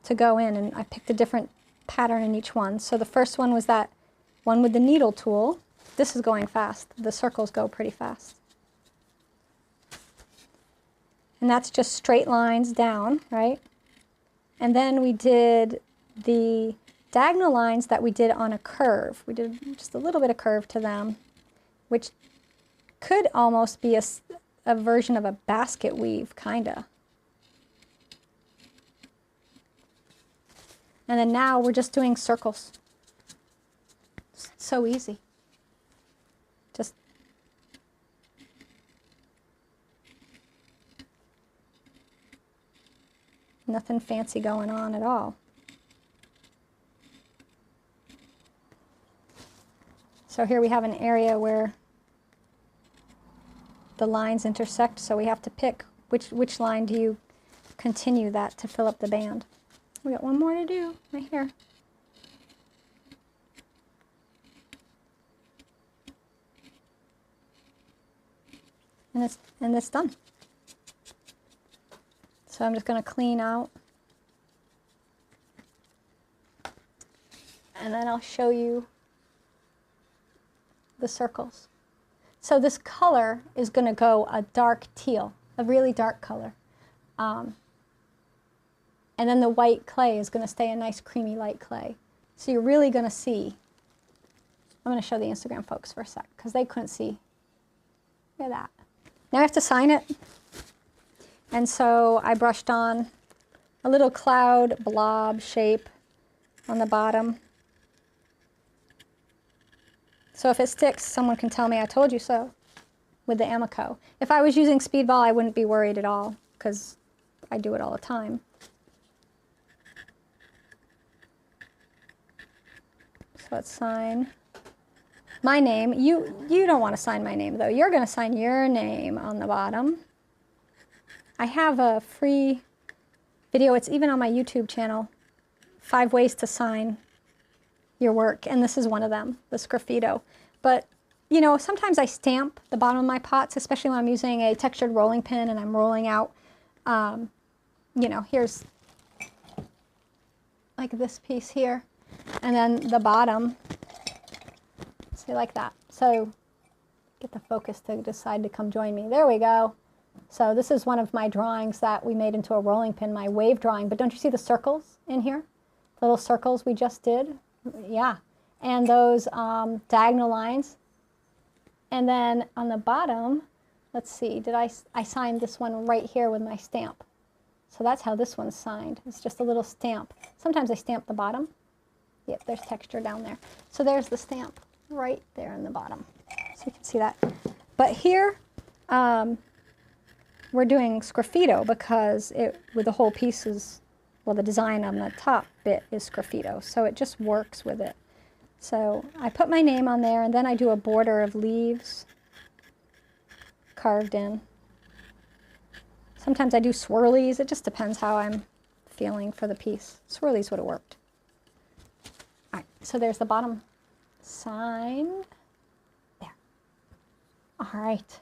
to go in, and I picked a different pattern in each one. So the first one was that one with the needle tool. This is going fast. The circles go pretty fast. And that's just straight lines down, right? And then we did the diagonal lines that we did on a curve. We did just a little bit of curve to them, which could almost be a version of a basket weave, kinda. And then now we're just doing circles. It's so easy. Just nothing fancy going on at all. So here we have an area where the lines intersect, so we have to pick which line do you continue that to fill up the band. We got one more to do right here. and it's done. So I'm just going to clean out. And then I'll show you the circles. So this color is going to go a dark teal, a really dark color. And then the white clay is going to stay a nice creamy light clay. So you're really going to see. I'm going to show the Instagram folks for a sec because they couldn't see. Look at that. Now I have to sign it. And so I brushed on a little cloud blob shape on the bottom. So if it sticks, someone can tell me I told you so with the Amico. If I was using Speedball, I wouldn't be worried at all because I do it all the time. So let's sign my name. You don't want to sign my name though. You're going to sign your name on the bottom. I have a free video, it's even on my YouTube channel, 5 ways to sign your work, and this is one of them, the Sgraffito. But, you know, sometimes I stamp the bottom of my pots, especially when I'm using a textured rolling pin and I'm rolling out, you know, here's like this piece here, and then the bottom, say like that. So get the focus to decide to come join me. There we go. So this is one of my drawings that we made into a rolling pin, my wave drawing. But don't you see the circles in here? The little circles we just did? Yeah. And those diagonal lines. And then on the bottom, let's see, I signed this one right here with my stamp. So that's how this one's signed. It's just a little stamp. Sometimes I stamp the bottom. Yep, there's texture down there. So there's the stamp right there in the bottom. So you can see that. But here, we're doing Sgraffito because with the whole piece is, well, the design on the top bit is Sgraffito, so it just works with it. So I put my name on there, and then I do a border of leaves carved in. Sometimes I do swirlies. It just depends how I'm feeling for the piece. Swirlies would have worked. All right, so there's the bottom signed. There. All right.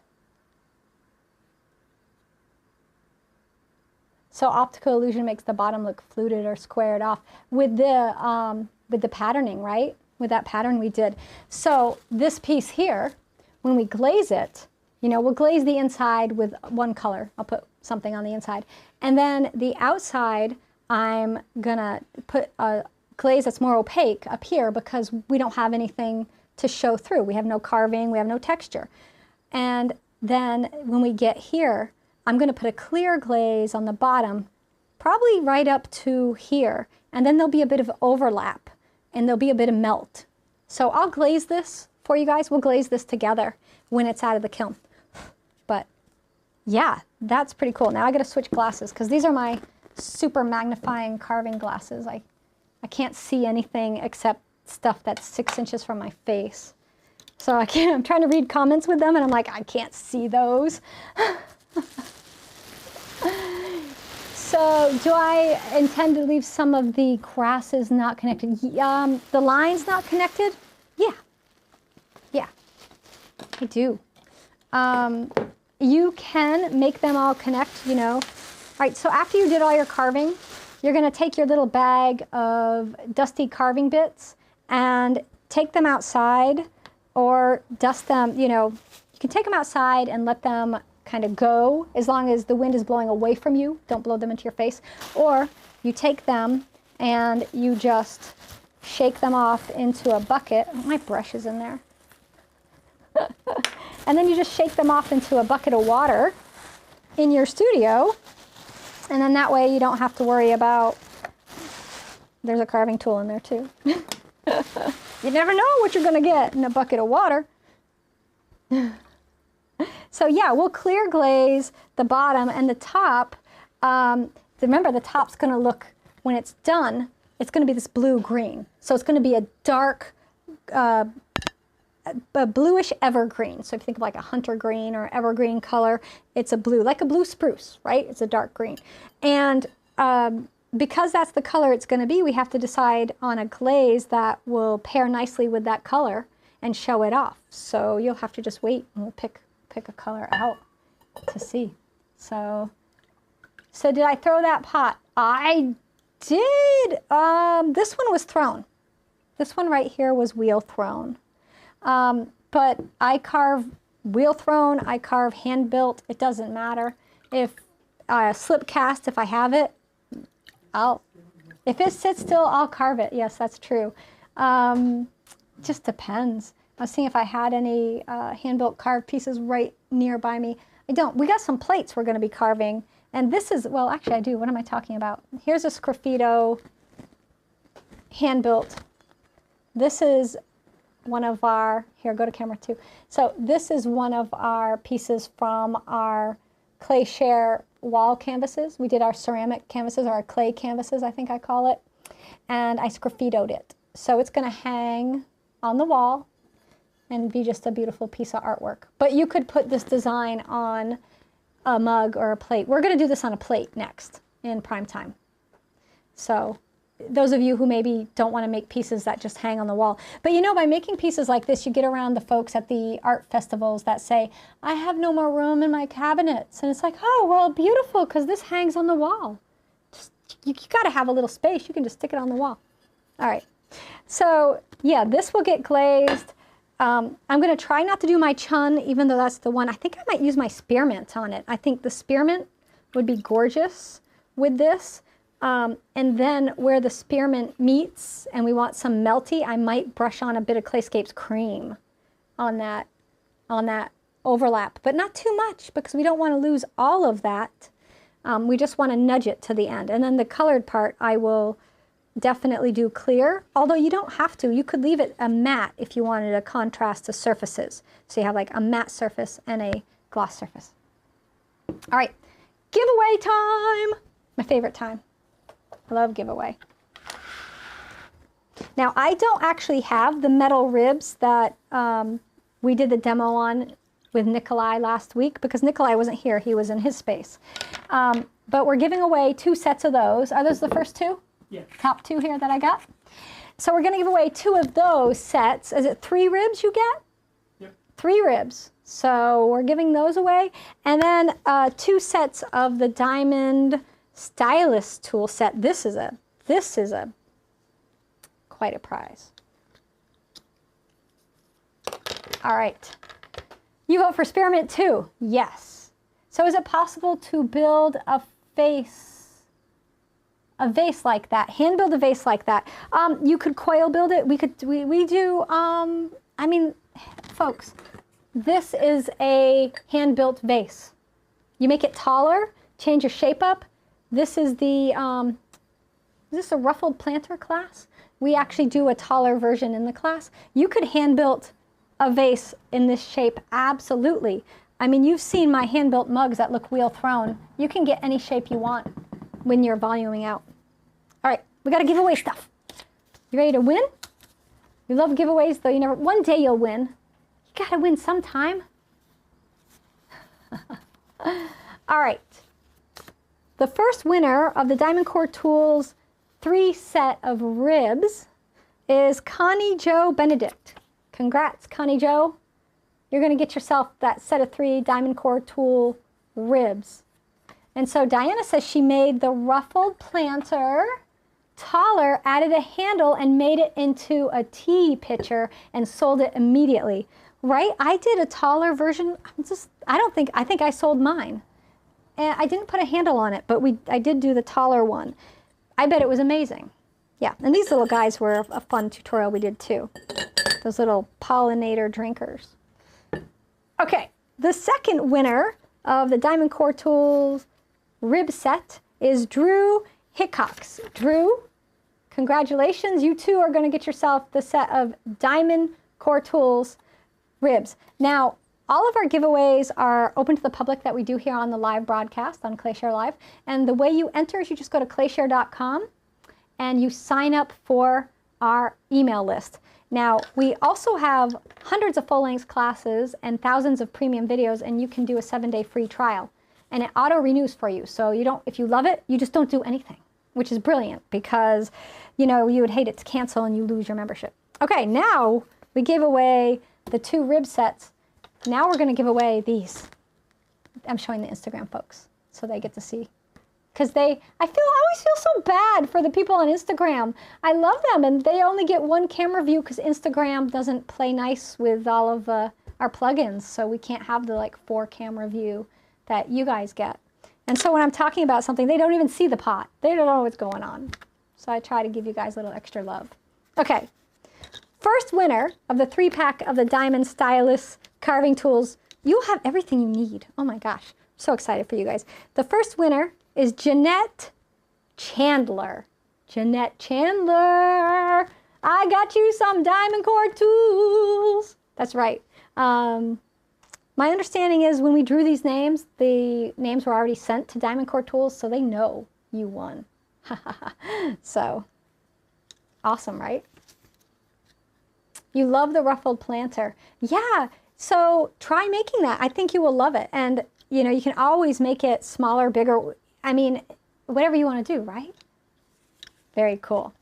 So optical illusion makes the bottom look fluted or squared off with the patterning, right? With that pattern we did. So this piece here, when we glaze it, you know, we'll glaze the inside with one color. I'll put something on the inside. And then the outside, I'm gonna put a glaze that's more opaque up here because we don't have anything to show through. We have no carving, we have no texture. And then when we get here, I'm going to put a clear glaze on the bottom, probably right up to here, and then there'll be a bit of overlap, and there'll be a bit of melt. So I'll glaze this for you guys. We'll glaze this together when it's out of the kiln. But yeah, that's pretty cool. Now I got to switch glasses because these are my super magnifying carving glasses. I can't see anything except stuff that's 6 inches from my face. So I'm trying to read comments with them, and I'm like, I can't see those. So do I intend to leave some of the grasses not connected? The lines not connected? Yeah. Yeah, I do. You can make them all connect, you know. All right, so after you did all your carving, you're going to take your little bag of dusty carving bits and take them outside or dust them, you know. You can take them outside and let them kind of go as long as the wind is blowing away from you. Don't blow them into your face. Or you take them and you just shake them off into a bucket. Oh, my brush is in there. And then you just shake them off into a bucket of water in your studio. And then that way you don't have to worry about, there's a carving tool in there too. You never know what you're going to get in a bucket of water. So yeah, we'll clear glaze the bottom and the top. Remember, the top's going to look, when it's done, it's going to be this blue-green. So it's going to be a dark, a bluish evergreen. So if you think of like a hunter green or evergreen color, it's a blue, like a blue spruce, right? It's a dark green. And because that's the color it's going to be, we have to decide on a glaze that will pair nicely with that color and show it off. So you'll have to just wait and we'll pick a color out to see. So did I throw that pot? I did. This one was thrown. This one right here was wheel thrown. But I carve wheel thrown, I carve hand built, it doesn't matter. If slip cast, if I have it, if it sits still, I'll carve it. Yes, that's true. Just depends. I was seeing if I had any hand-built carved pieces right nearby me. I don't. We got some plates we're going to be carving. And this is, well, actually I do. What am I talking about? Here's a Sgraffito hand-built. This is one of our, here, go to camera 2. So this is one of our pieces from our clay share wall canvases. We did our ceramic canvases, or our clay canvases, I think I call it. And I Sgraffitoed it. So it's going to hang on the wall and be just a beautiful piece of artwork. But you could put this design on a mug or a plate. We're going to do this on a plate next in prime time. So those of you who maybe don't want to make pieces that just hang on the wall. But you know, by making pieces like this, you get around the folks at the art festivals that say, I have no more room in my cabinets. And it's like, oh, well, beautiful, because this hangs on the wall. Just, you got to have a little space. You can just stick it on the wall. All right. So yeah, this will get glazed. I'm going to try not to do my chun, even though that's the one. I think I might use my spearmint on it. I think the spearmint would be gorgeous with this. And then where the spearmint meets and we want some melty, I might brush on a bit of Clayscapes cream on that overlap, but not too much because we don't want to lose all of that. We just want to nudge it to the end. And then the colored part, I will definitely do clear, although you don't have to. You could leave it a matte if you wanted a contrast to surfaces. So you have like a matte surface and a gloss surface. All right, giveaway time. My favorite time. I love giveaway. Now, I don't actually have the metal ribs that we did the demo on with Nikolai last week because Nikolai wasn't here. He was in his space. But we're giving away 2 sets of those. Are those the first 2? Yeah. Top 2 here that I got. So we're going to give away 2 of those sets. Is it 3 ribs you get? Yep. 3 ribs. So we're giving those away. And then 2 sets of the Diamond Stylus tool set. This is a quite a prize. All right. You vote for spearmint too? Yes. So is it possible to build a vase like that? Hand build a vase like that. You could coil build it. We do. I mean, folks, this is a hand built vase. You make it taller, change your shape up. This is the, is this a ruffled planter class? We actually do a taller version in the class. You could hand-build a vase in this shape, absolutely. I mean, you've seen my hand-built mugs that look wheel thrown. You can get any shape you want when you're voluming out. All right, we gotta give away stuff. You ready to win? We love giveaways, though you never, one day you'll win. You gotta win sometime. All right. The first winner of the DiamondCore Tools 3 set of ribs is Connie Jo Benedict. Congrats, Connie Jo. You're going to get yourself that set of 3 DiamondCore Tool ribs. And so Diana says she made the ruffled planter taller, added a handle, and made it into a tea pitcher and sold it immediately. Right? I did a taller version. I think I sold mine. And I didn't put a handle on it, but I did do the taller one. I bet it was amazing. Yeah, and these little guys were a fun tutorial we did too. Those little pollinator drinkers. Okay, the second winner of the DiamondCore Tools rib set is Drew Hickox. Drew, congratulations. You too are going to get yourself the set of DiamondCore Tools ribs. Now, all of our giveaways are open to the public that we do here on the live broadcast on Clayshare Live. And the way you enter is you just go to clayshare.com and you sign up for our email list. Now, we also have hundreds of full-length classes and thousands of premium videos, and you can do a 7-day free trial. And it auto-renews for you. So you don't, if you love it, you just don't do anything, which is brilliant because, you know, you would hate it to cancel and you lose your membership. Okay, now we gave away the 2 rib sets. Now we're going to give away these I'm showing the Instagram folks so they get to see. Because I always feel so bad for the people on Instagram. I love them, and they only get one camera view because Instagram doesn't play nice with all of our plugins, so we can't have the like 4 camera view that you guys get. And so when I'm talking about something, they don't even see the pot. They don't know what's going on. So I try to give you guys a little extra love. Okay, first winner of the 3-pack of the Diamond Stylus carving tools. You'll have everything you need. Oh my gosh, so excited for you guys. The first winner is Jeanette Chandler. Jeanette Chandler, I got you some DiamondCore Tools. That's right. My understanding is when we drew these names, the names were already sent to DiamondCore Tools, so they know you won. So, awesome, right? You love the ruffled planter. Yeah, so try making that. I think you will love it. And, you know, you can always make it smaller, bigger. I mean, whatever you want to do, right? Very cool.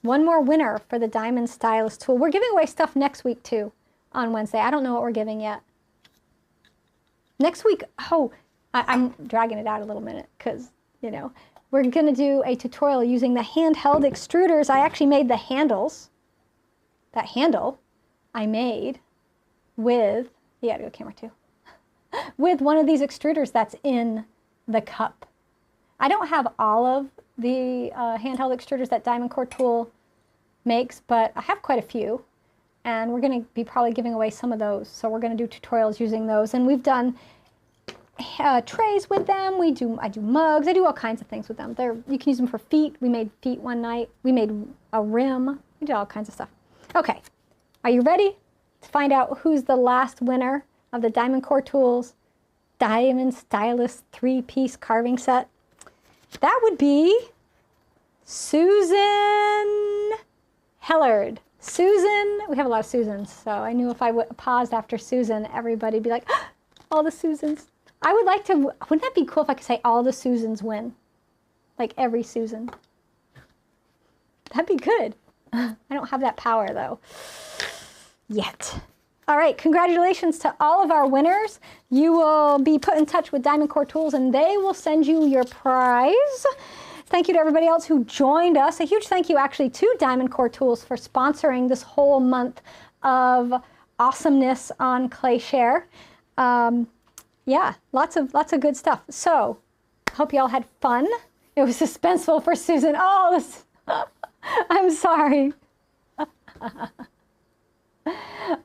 One more winner for the Diamond Stylus tool. We're giving away stuff next week, too, on Wednesday. I don't know what we're giving yet. Next week, I'm dragging it out a little minute because, you know, we're going to do a tutorial using the handheld extruders. I actually made the handles. That handle I made with, you gotta go camera 2, with one of these extruders that's in the cup. I don't have all of the handheld extruders that DiamondCore Tool makes, but I have quite a few. And we're going to be probably giving away some of those. So we're going to do tutorials using those. And we've done trays with them. I do mugs. I do all kinds of things with them. You can use them for feet. We made feet one night. We made a rim. We did all kinds of stuff. Okay, are you ready to find out who's the last winner of the DiamondCore Tools Diamond Stylus 3-piece carving set? That would be Susan Hellard. Susan, we have a lot of Susans, so I knew if I paused after Susan, everybody would be like, oh, all the Susans. I would like to, wouldn't that be cool if I could say all the Susans win? Like every Susan. That'd be good. I don't have that power though, yet. All right, congratulations to all of our winners. You will be put in touch with DiamondCore Tools and they will send you your prize. Thank you to everybody else who joined us. A huge thank you actually to DiamondCore Tools for sponsoring this whole month of awesomeness on ClayShare. Yeah, lots of good stuff. So, hope you all had fun. It was suspenseful for Susan. Oh, this, I'm sorry.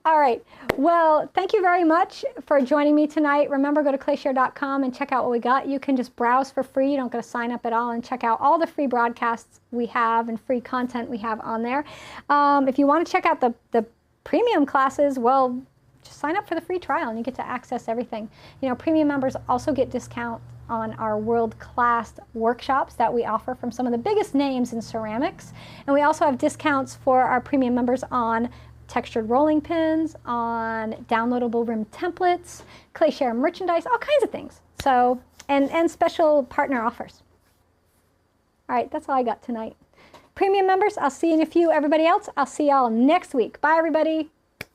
All right. Well, thank you very much for joining me tonight. Remember, go to clayshare.com and check out what we got. You can just browse for free. You don't got to sign up at all, and check out all the free broadcasts we have and free content we have on there. If you want to check out the premium classes, well, just sign up for the free trial and you get to access everything. You know, premium members also get discount on our world-class workshops that we offer from some of the biggest names in ceramics. And we also have discounts for our premium members on textured rolling pins, on downloadable rim templates, ClayShare merchandise, all kinds of things. So, and special partner offers. All right, that's all I got tonight. Premium members, I'll see you in a few. Everybody else, I'll see y'all next week. Bye, everybody.